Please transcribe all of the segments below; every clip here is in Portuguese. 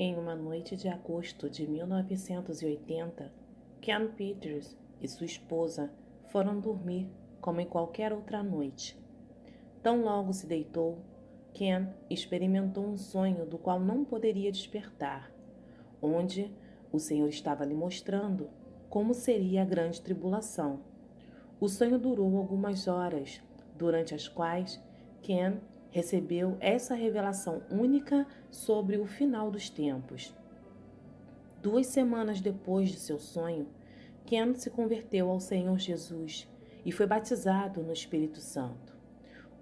Em uma noite de agosto de 1980, Ken Peters e sua esposa foram dormir como em qualquer outra noite. Tão logo se deitou, Ken experimentou um sonho do qual não poderia despertar, onde o Senhor estava lhe mostrando como seria a grande tribulação. O sonho durou algumas horas, durante as quais Ken recebeu essa revelação única sobre o final dos tempos. 2 semanas depois de seu sonho, Ken se converteu ao Senhor Jesus e foi batizado no Espírito Santo.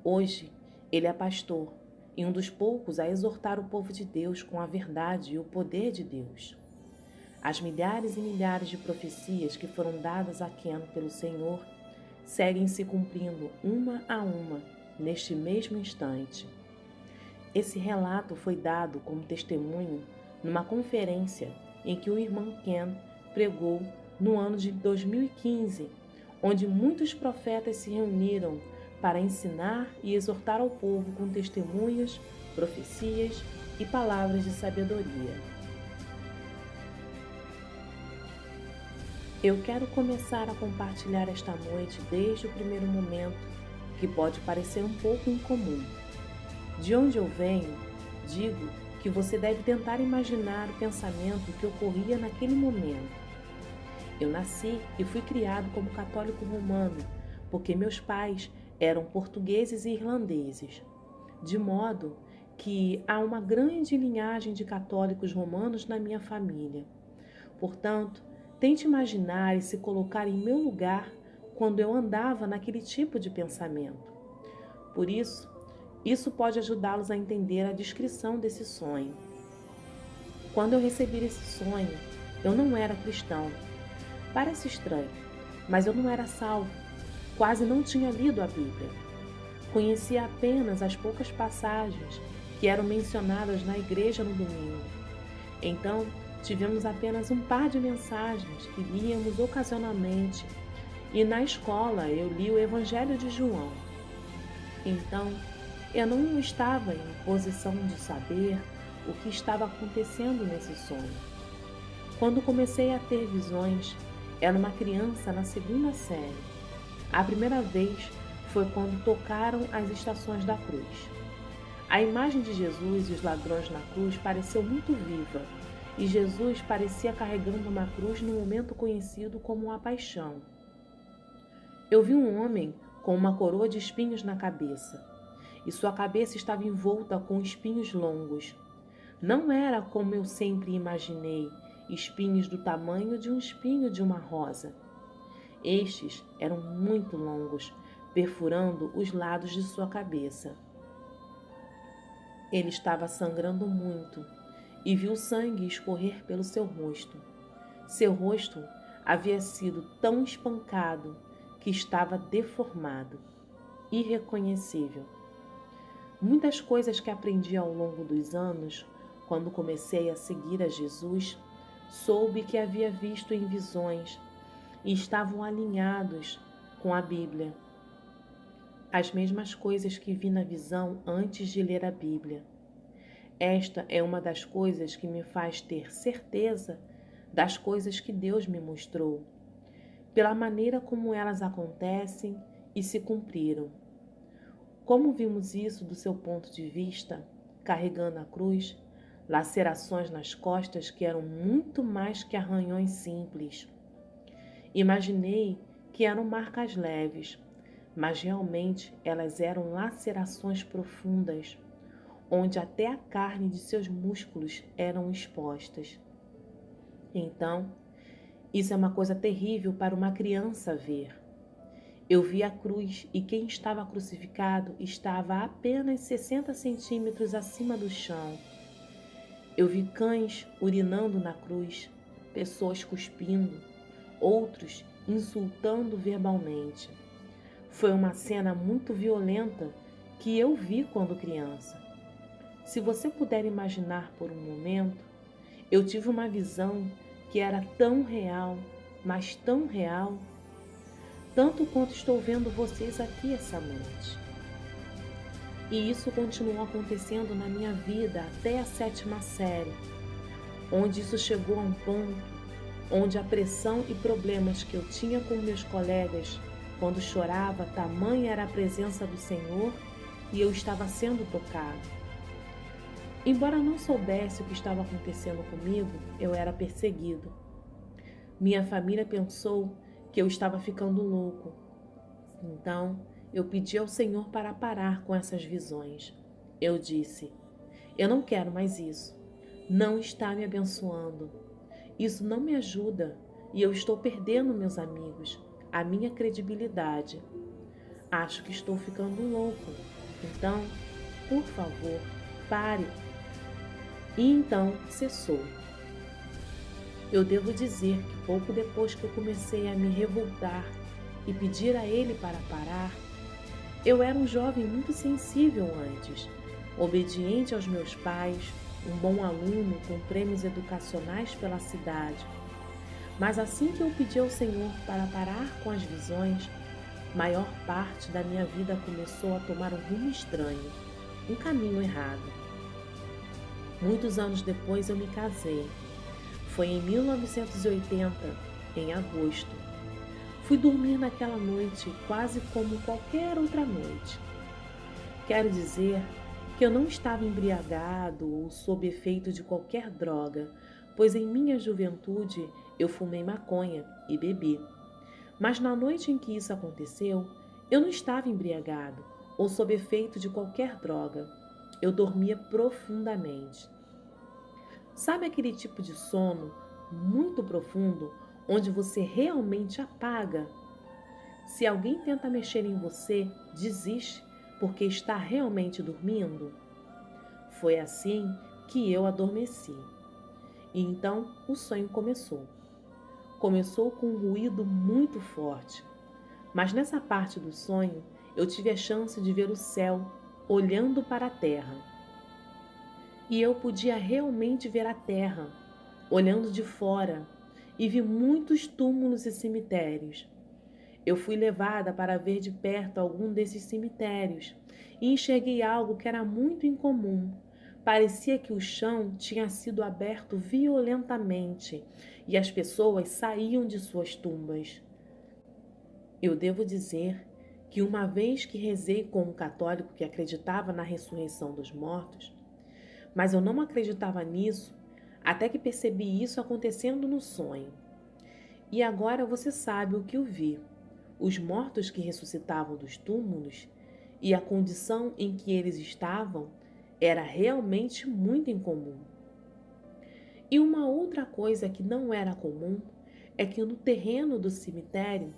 Hoje, ele é pastor e um dos poucos a exortar o povo de Deus com a verdade e o poder de Deus. As milhares e milhares de profecias que foram dadas a Ken pelo Senhor seguem se cumprindo uma a uma neste mesmo instante. Esse relato foi dado como testemunho numa conferência em que o irmão Ken pregou no ano de 2015, onde muitos profetas se reuniram para ensinar e exortar ao povo com testemunhas, profecias e palavras de sabedoria. Eu quero começar a compartilhar esta noite desde o primeiro momento, que pode parecer um pouco incomum. De onde eu venho, digo que você deve tentar imaginar o pensamento que ocorria naquele momento. Eu nasci e fui criado como católico romano, porque meus pais eram portugueses e irlandeses, de modo que há uma grande linhagem de católicos romanos na minha família. Portanto, tente imaginar e se colocar em meu lugar quando eu andava naquele tipo de pensamento. Por isso pode ajudá-los a entender a descrição desse sonho. Quando eu recebi esse sonho, eu não era cristão. Parece estranho, mas eu não era salvo. Quase não tinha lido a Bíblia. Conhecia apenas as poucas passagens que eram mencionadas na igreja no domingo. Então, tivemos apenas um par de mensagens que líamos ocasionalmente, e na escola eu li o Evangelho de João. Então, eu não estava em posição de saber o que estava acontecendo nesse sonho. Quando comecei a ter visões, era uma criança na 2ª série. A primeira vez foi quando tocaram as estações da cruz. A imagem de Jesus e os ladrões na cruz pareceu muito viva, e Jesus parecia carregando uma cruz no momento conhecido como a Paixão. Eu vi um homem com uma coroa de espinhos na cabeça, e sua cabeça estava envolta com espinhos longos. Não era como eu sempre imaginei, espinhos do tamanho de um espinho de uma rosa. Estes eram muito longos, perfurando os lados de sua cabeça. Ele estava sangrando muito e viu sangue escorrer pelo seu rosto. Seu rosto havia sido tão espancado que estava deformado, irreconhecível. Muitas coisas que aprendi ao longo dos anos, quando comecei a seguir a Jesus, soube que havia visto em visões e estavam alinhados com a Bíblia. As mesmas coisas que vi na visão antes de ler a Bíblia. Esta é uma das coisas que me faz ter certeza das coisas que Deus me mostrou, pela maneira como elas acontecem e se cumpriram. Como vimos isso do seu ponto de vista, carregando a cruz, lacerações nas costas que eram muito mais que arranhões simples. Imaginei que eram marcas leves, mas realmente elas eram lacerações profundas, onde até a carne de seus músculos eram expostas. Então, isso é uma coisa terrível para uma criança ver. Eu vi a cruz e quem estava crucificado estava a apenas 60 centímetros acima do chão. Eu vi cães urinando na cruz, pessoas cuspindo, outros insultando verbalmente. Foi uma cena muito violenta que eu vi quando criança. Se você puder imaginar por um momento, eu tive uma visão que era tão real, mas tão real, tanto quanto estou vendo vocês aqui essa noite. E isso continuou acontecendo na minha vida até a 7ª série, onde isso chegou a um ponto onde a pressão e problemas que eu tinha com meus colegas quando chorava, tamanha era a presença do Senhor e eu estava sendo tocado. Embora não soubesse o que estava acontecendo comigo, eu era perseguido. Minha família pensou que eu estava ficando louco. Então, eu pedi ao Senhor para parar com essas visões. Eu disse: eu não quero mais isso. Não está me abençoando. Isso não me ajuda e eu estou perdendo meus amigos, a minha credibilidade. Acho que estou ficando louco. Então, por favor, pare. E então cessou. Eu devo dizer que pouco depois que eu comecei a me revoltar e pedir a ele para parar, eu era um jovem muito sensível antes, obediente aos meus pais, um bom aluno com prêmios educacionais pela cidade. Mas assim que eu pedi ao Senhor para parar com as visões, maior parte da minha vida começou a tomar um rumo estranho, um caminho errado. Muitos anos depois eu me casei. Foi em 1980, em agosto. Fui dormir naquela noite quase como qualquer outra noite. Quero dizer que eu não estava embriagado ou sob efeito de qualquer droga, pois em minha juventude eu fumei maconha e bebi. Mas na noite em que isso aconteceu, eu não estava embriagado ou sob efeito de qualquer droga. Eu dormia profundamente. Sabe aquele tipo de sono muito profundo, onde você realmente apaga? Se alguém tenta mexer em você, desiste, porque está realmente dormindo? Foi assim que eu adormeci. E então o sonho começou. Começou com um ruído muito forte. Mas nessa parte do sonho, eu tive a chance de ver o céu olhando para a terra. E eu podia realmente ver a terra, olhando de fora, e vi muitos túmulos e cemitérios. Eu fui levada para ver de perto algum desses cemitérios e enxerguei algo que era muito incomum. Parecia que o chão tinha sido aberto violentamente e as pessoas saíam de suas tumbas. Eu devo dizer que uma vez que rezei com um católico que acreditava na ressurreição dos mortos, mas eu não acreditava nisso até que percebi isso acontecendo no sonho. E agora você sabe o que eu vi. Os mortos que ressuscitavam dos túmulos e a condição em que eles estavam era realmente muito incomum. E uma outra coisa que não era comum é que no terreno do cemitério,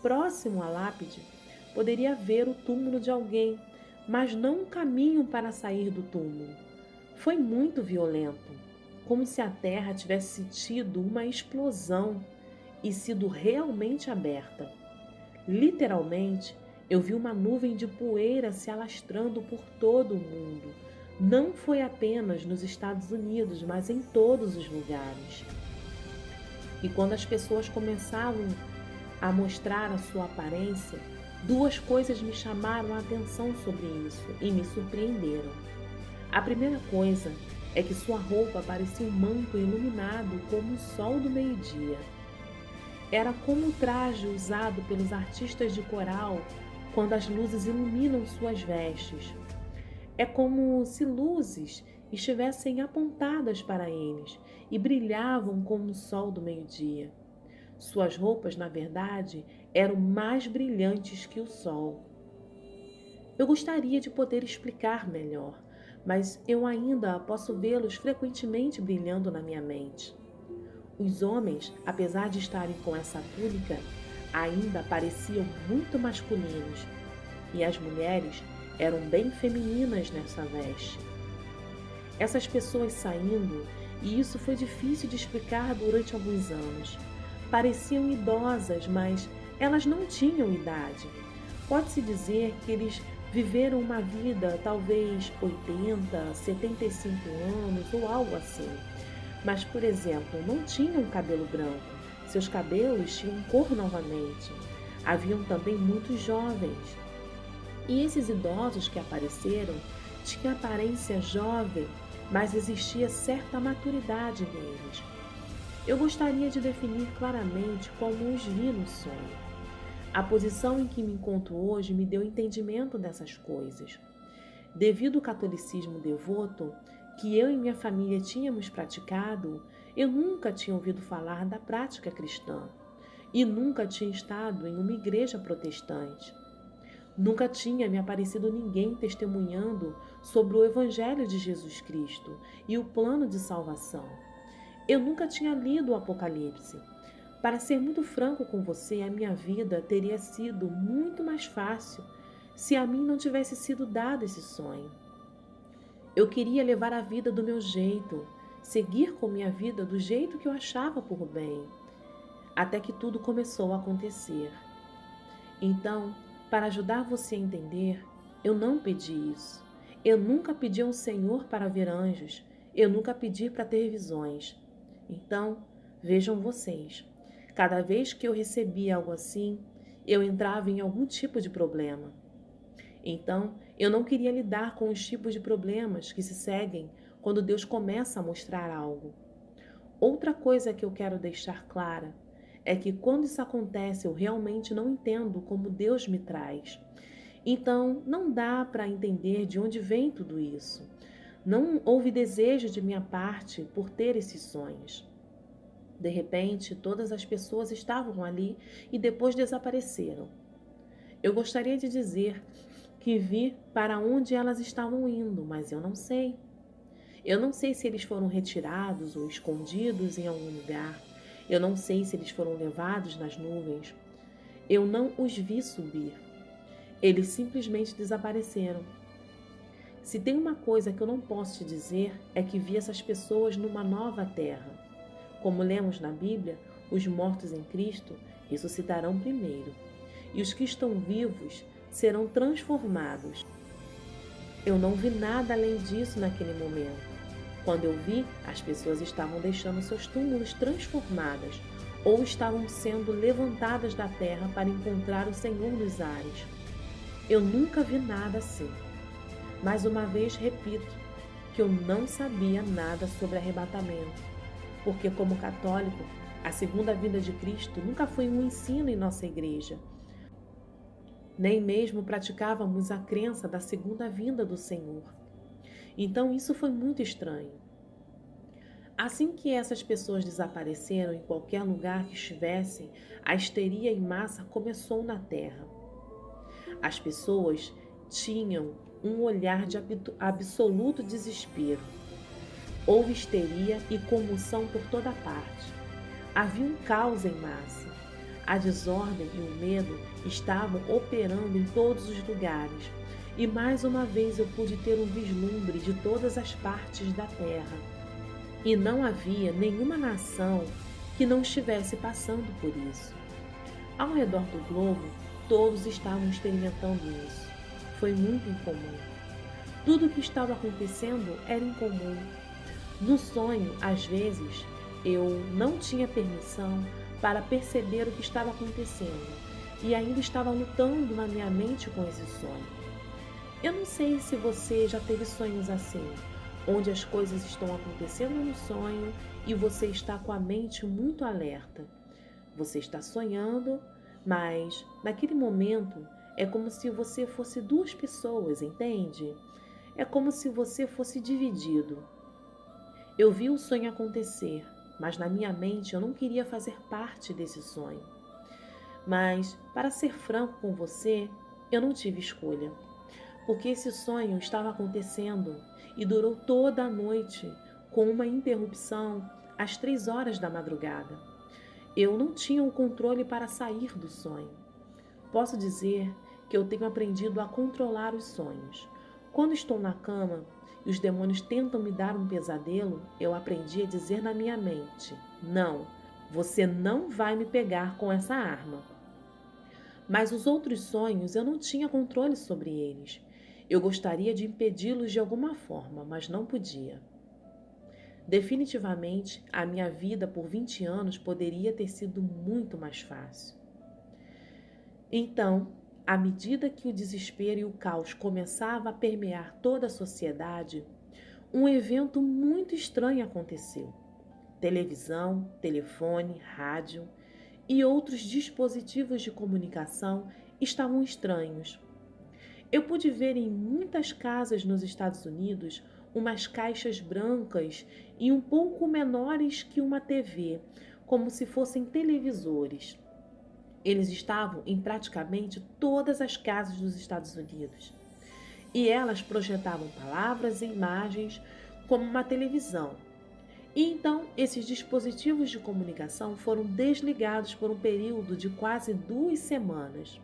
próximo à lápide, poderia ver o túmulo de alguém, mas não um caminho para sair do túmulo. Foi muito violento, como se a terra tivesse tido uma explosão e sido realmente aberta. Literalmente, eu vi uma nuvem de poeira se alastrando por todo o mundo. Não foi apenas nos Estados Unidos, mas em todos os lugares. E quando as pessoas começavam a mostrar a sua aparência, duas coisas me chamaram a atenção sobre isso e me surpreenderam. A primeira coisa é que sua roupa parecia um manto iluminado como o sol do meio-dia. Era como o traje usado pelos artistas de coral quando as luzes iluminam suas vestes. É como se luzes estivessem apontadas para eles e brilhavam como o sol do meio-dia. Suas roupas, na verdade, eram mais brilhantes que o sol. Eu gostaria de poder explicar melhor, mas eu ainda posso vê-los frequentemente brilhando na minha mente. Os homens, apesar de estarem com essa túnica, ainda pareciam muito masculinos, e as mulheres eram bem femininas nessa veste. Essas pessoas saindo, e isso foi difícil de explicar durante alguns anos, pareciam idosas, mas elas não tinham idade. Pode-se dizer que eles viveram uma vida talvez 80, 75 anos ou algo assim. Mas, por exemplo, não tinham cabelo branco. Seus cabelos tinham cor novamente. Haviam também muitos jovens. E esses idosos que apareceram tinham aparência jovem, mas existia certa maturidade neles. Eu gostaria de definir claramente como os vi no sonho. A posição em que me encontro hoje me deu entendimento dessas coisas. Devido ao catolicismo devoto que eu e minha família tínhamos praticado, eu nunca tinha ouvido falar da prática cristã e nunca tinha estado em uma igreja protestante. Nunca tinha me aparecido ninguém testemunhando sobre o Evangelho de Jesus Cristo e o plano de salvação. Eu nunca tinha lido o Apocalipse. Para ser muito franco com você, a minha vida teria sido muito mais fácil se a mim não tivesse sido dado esse sonho. Eu queria levar a vida do meu jeito, seguir com minha vida do jeito que eu achava por bem, até que tudo começou a acontecer. Então, para ajudar você a entender, eu não pedi isso. Eu nunca pedi ao Senhor para ver anjos. Eu nunca pedi para ter visões. Então, vejam vocês. Cada vez que eu recebia algo assim, eu entrava em algum tipo de problema. Então, eu não queria lidar com os tipos de problemas que se seguem quando Deus começa a mostrar algo. Outra coisa que eu quero deixar clara é que quando isso acontece, eu realmente não entendo como Deus me traz. Então, não dá para entender de onde vem tudo isso. Não houve desejo de minha parte por ter esses sonhos. De repente, todas as pessoas estavam ali e depois desapareceram. Eu gostaria de dizer que vi para onde elas estavam indo, mas eu não sei. Eu não sei se eles foram retirados ou escondidos em algum lugar. Eu não sei se eles foram levados nas nuvens. Eu não os vi subir. Eles simplesmente desapareceram. Se tem uma coisa que eu não posso te dizer, é que vi essas pessoas numa nova terra. Como lemos na Bíblia, os mortos em Cristo ressuscitarão primeiro, e os que estão vivos serão transformados. Eu não vi nada além disso naquele momento. Quando eu vi, as pessoas estavam deixando seus túmulos transformadas ou estavam sendo levantadas da terra para encontrar o Senhor nos ares. Eu nunca vi nada assim. Mais uma vez repito que eu não sabia nada sobre arrebatamento, porque como católico, a segunda vinda de Cristo nunca foi um ensino em nossa igreja. Nem mesmo praticávamos a crença da segunda vinda do Senhor. Então isso foi muito estranho. Assim que essas pessoas desapareceram em qualquer lugar que estivessem, a histeria em massa começou na terra. As pessoas tinham um olhar de absoluto desespero. Houve histeria e comoção por toda parte. Havia um caos em massa. A desordem e o medo estavam operando em todos os lugares. E mais uma vez eu pude ter um vislumbre de todas as partes da terra. E não havia nenhuma nação que não estivesse passando por isso. Ao redor do globo, todos estavam experimentando isso. Foi muito incomum. Tudo o que estava acontecendo era incomum. No sonho, às vezes, eu não tinha permissão para perceber o que estava acontecendo e ainda estava lutando na minha mente com esse sonho. Eu não sei se você já teve sonhos assim, onde as coisas estão acontecendo no sonho e você está com a mente muito alerta. Você está sonhando, mas naquele momento é como se você fosse duas pessoas, entende? É como se você fosse dividido. Eu vi o sonho acontecer, mas na minha mente eu não queria fazer parte desse sonho. Mas, para ser franco com você, eu não tive escolha, porque esse sonho estava acontecendo e durou toda a noite, com uma interrupção às 3 horas da madrugada. Eu não tinha o controle para sair do sonho. Posso dizer que eu tenho aprendido a controlar os sonhos. Quando estou na cama e os demônios tentam me dar um pesadelo, eu aprendi a dizer na minha mente: não, você não vai me pegar com essa arma. Mas os outros sonhos eu não tinha controle sobre eles. Eu gostaria de impedi-los de alguma forma, mas não podia. Definitivamente, a minha vida por 20 anos poderia ter sido muito mais fácil. Então, à medida que o desespero e o caos começavam a permear toda a sociedade, um evento muito estranho aconteceu. Televisão, telefone, rádio e outros dispositivos de comunicação estavam estranhos. Eu pude ver em muitas casas nos Estados Unidos umas caixas brancas e um pouco menores que uma TV, como se fossem televisores. Eles estavam em praticamente todas as casas dos Estados Unidos. E elas projetavam palavras e imagens como uma televisão. E então, esses dispositivos de comunicação foram desligados por um período de quase 2 semanas.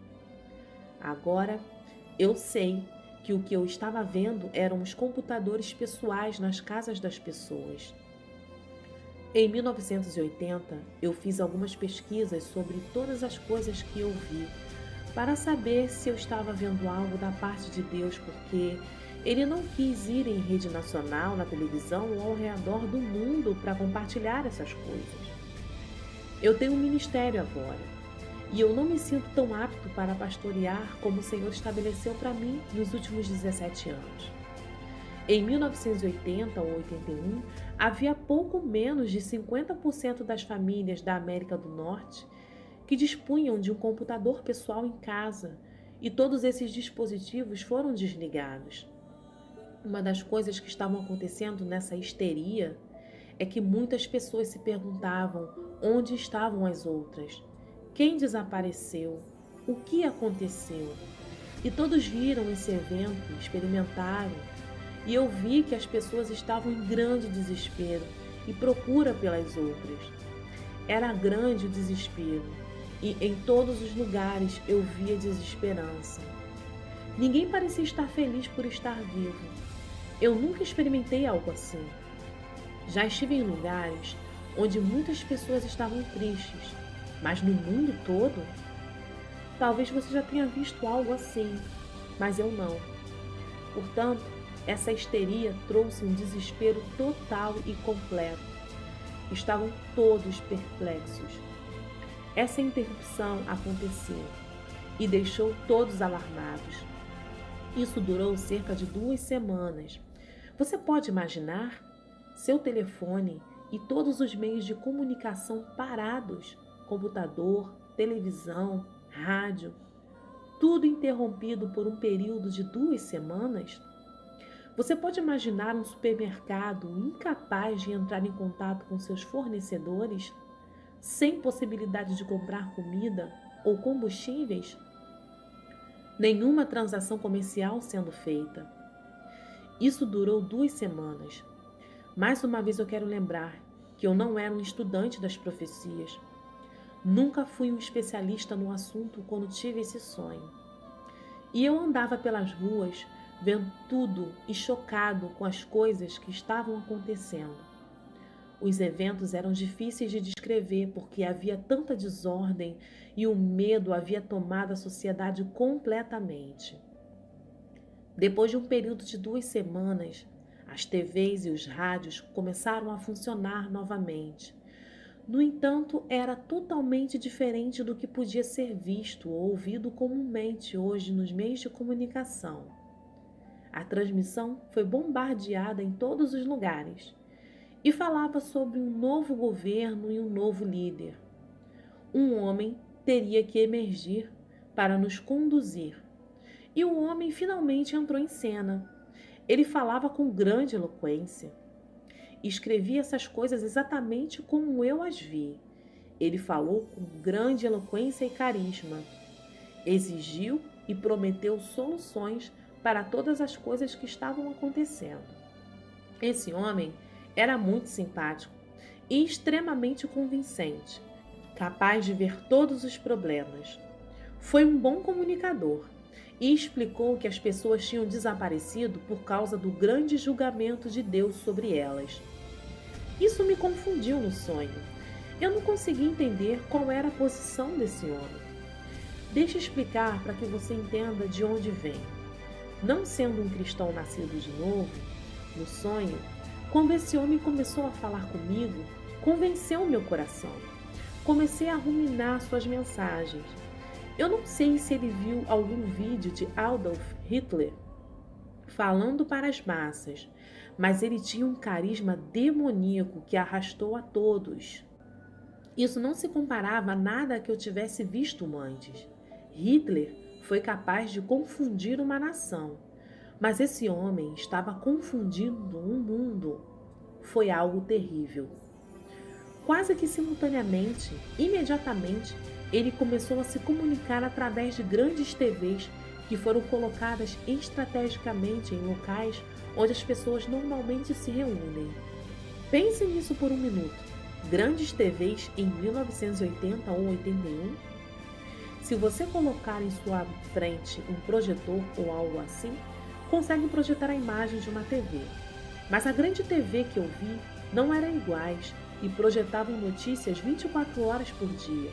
Agora, eu sei que o que eu estava vendo eram os computadores pessoais nas casas das pessoas. Em 1980, eu fiz algumas pesquisas sobre todas as coisas que eu vi, para saber se eu estava vendo algo da parte de Deus, porque Ele não quis ir em rede nacional, na televisão ou ao redor do mundo para compartilhar essas coisas. Eu tenho um ministério agora, e eu não me sinto tão apto para pastorear como o Senhor estabeleceu para mim nos últimos 17 anos. Em 1980 ou 81, havia pouco menos de 50% das famílias da América do Norte que dispunham de um computador pessoal em casa, e todos esses dispositivos foram desligados. Uma das coisas que estavam acontecendo nessa histeria é que muitas pessoas se perguntavam onde estavam as outras, quem desapareceu, o que aconteceu. E todos viram esse evento, experimentaram, e eu vi que as pessoas estavam em grande desespero e procura pelas outras. Era grande o desespero, e em todos os lugares eu via desesperança. Ninguém parecia estar feliz por estar vivo. Eu nunca experimentei algo assim. Já estive em lugares onde muitas pessoas estavam tristes, mas no mundo todo? Talvez você já tenha visto algo assim, mas eu não. Portanto, essa histeria trouxe um desespero total e completo. Estavam todos perplexos. Essa interrupção aconteceu e deixou todos alarmados. Isso durou cerca de 2 semanas. Você pode imaginar? Seu telefone e todos os meios de comunicação parados, computador, televisão, rádio, tudo interrompido por um período de 2 semanas? Você pode imaginar um supermercado incapaz de entrar em contato com seus fornecedores, sem possibilidade de comprar comida ou combustíveis? Nenhuma transação comercial sendo feita. Isso durou 2 semanas. Mais uma vez eu quero lembrar que eu não era um estudante das profecias. Nunca fui um especialista no assunto quando tive esse sonho. E eu andava pelas ruas, vendo tudo e chocado com as coisas que estavam acontecendo. Os eventos eram difíceis de descrever porque havia tanta desordem e o medo havia tomado a sociedade completamente. Depois de um período de 2 semanas, as TVs e os rádios começaram a funcionar novamente. No entanto, era totalmente diferente do que podia ser visto ou ouvido comumente hoje nos meios de comunicação. A transmissão foi bombardeada em todos os lugares e falava sobre um novo governo e um novo líder. Um homem teria que emergir para nos conduzir. E o homem finalmente entrou em cena. Ele falava com grande eloquência. Escrevia essas coisas exatamente como eu as vi. Ele falou com grande eloquência e carisma. Exigiu e prometeu soluções para todas as coisas que estavam acontecendo. Esse homem era muito simpático e extremamente convincente, capaz de ver todos os problemas. Foi um bom comunicador e explicou que as pessoas tinham desaparecido por causa do grande julgamento de Deus sobre elas. Isso me confundiu no sonho. Eu não consegui entender qual era a posição desse homem. Deixa eu explicar para que você entenda de onde vem. Não sendo um cristão nascido de novo, no sonho, quando esse homem começou a falar comigo, convenceu meu coração. Comecei a ruminar suas mensagens. Eu não sei se ele viu algum vídeo de Adolf Hitler. falando para as massas, mas ele tinha um carisma demoníaco que arrastou a todos. Isso não se comparava a nada que eu tivesse visto antes. Hitler foi capaz de confundir uma nação, mas esse homem estava confundindo um mundo. Foi algo terrível. Quase que simultaneamente, imediatamente, ele começou a se comunicar através de grandes TVs que foram colocadas estrategicamente em locais onde as pessoas normalmente se reúnem. Pense nisso por um minuto. Grandes TVs em 1980 ou 81? Se você colocar em sua frente um projetor ou algo assim, consegue projetar a imagem de uma TV. Mas a grande TV que eu vi não eram iguais e projetavam notícias 24 horas por dia.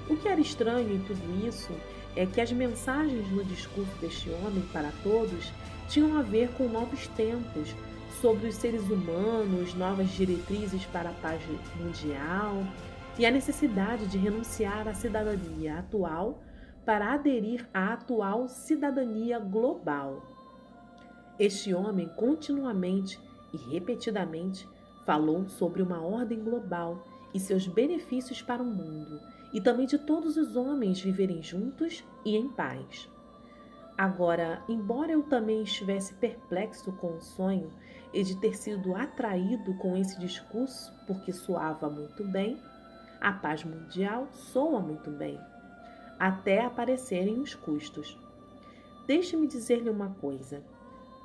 O que era estranho em tudo isso é que as mensagens no discurso deste homem para todos tinham a ver com novos tempos, sobre os seres humanos, novas diretrizes para a paz mundial e a necessidade de renunciar à cidadania atual para aderir à atual cidadania global. Este homem continuamente e repetidamente falou sobre uma ordem global e seus benefícios para o mundo, e também de todos os homens viverem juntos e em paz. Agora, embora eu também estivesse perplexo com o sonho e de ter sido atraído com esse discurso porque soava muito bem, a paz mundial soa muito bem, até aparecerem os custos. Deixe-me dizer-lhe uma coisa: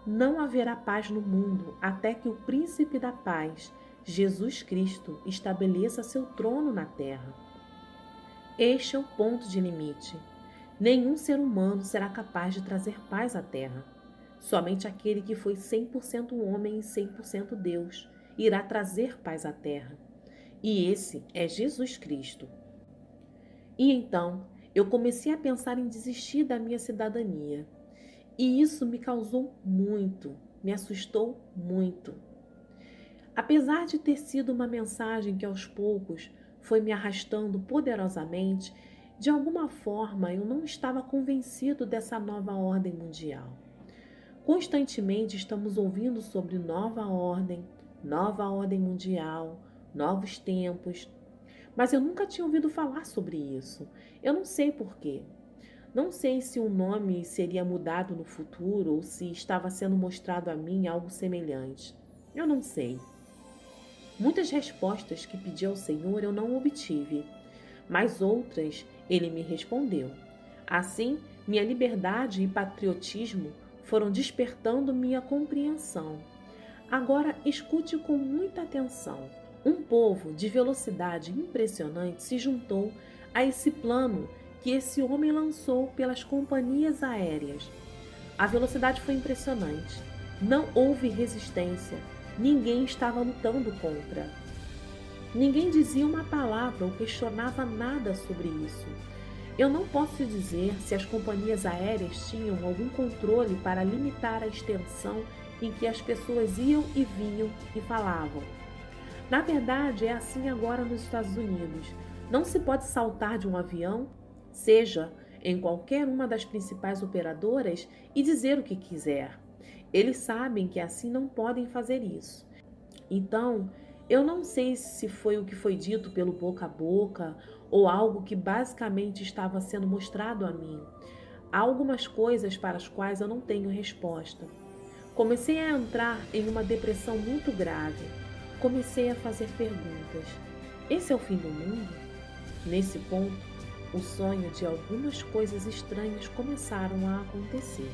não haverá paz no mundo até que o Príncipe da Paz, Jesus Cristo, estabeleça seu trono na terra. Este é o ponto de limite. Nenhum ser humano será capaz de trazer paz à terra. Somente aquele que foi 100% homem e 100% Deus irá trazer paz à terra. E esse é Jesus Cristo. E então, eu comecei a pensar em desistir da minha cidadania. E isso me causou muito, me assustou muito. Apesar de ter sido uma mensagem que aos poucos foi me arrastando poderosamente, de alguma forma eu não estava convencido dessa nova ordem mundial. Constantemente estamos ouvindo sobre nova ordem mundial, novos tempos, mas eu nunca tinha ouvido falar sobre isso. Eu não sei por quê. Não sei se o nome seria mudado no futuro ou se estava sendo mostrado a mim algo semelhante. Eu não sei. Muitas respostas que pedi ao Senhor eu não obtive, mas outras ele me respondeu. Assim, minha liberdade e patriotismo foram despertando minha compreensão. Agora escute com muita atenção. Um povo de velocidade impressionante se juntou a esse plano que esse homem lançou pelas companhias aéreas. A velocidade foi impressionante. Não houve resistência. Ninguém estava lutando contra. Ninguém dizia uma palavra ou questionava nada sobre isso. Eu não posso dizer se as companhias aéreas tinham algum controle para limitar a extensão em que as pessoas iam e vinham e falavam. Na verdade, é assim agora nos Estados Unidos. Não se pode saltar de um avião, seja em qualquer uma das principais operadoras, e dizer o que quiser. Eles sabem que assim não podem fazer isso. Então, eu não sei se foi o que foi dito pelo boca a boca ou algo que basicamente estava sendo mostrado a mim. Há algumas coisas para as quais eu não tenho resposta. Comecei a entrar em uma depressão muito grave. Comecei a fazer perguntas. Esse é o fim do mundo? Nesse ponto, o sonho de algumas coisas estranhas começaram a acontecer.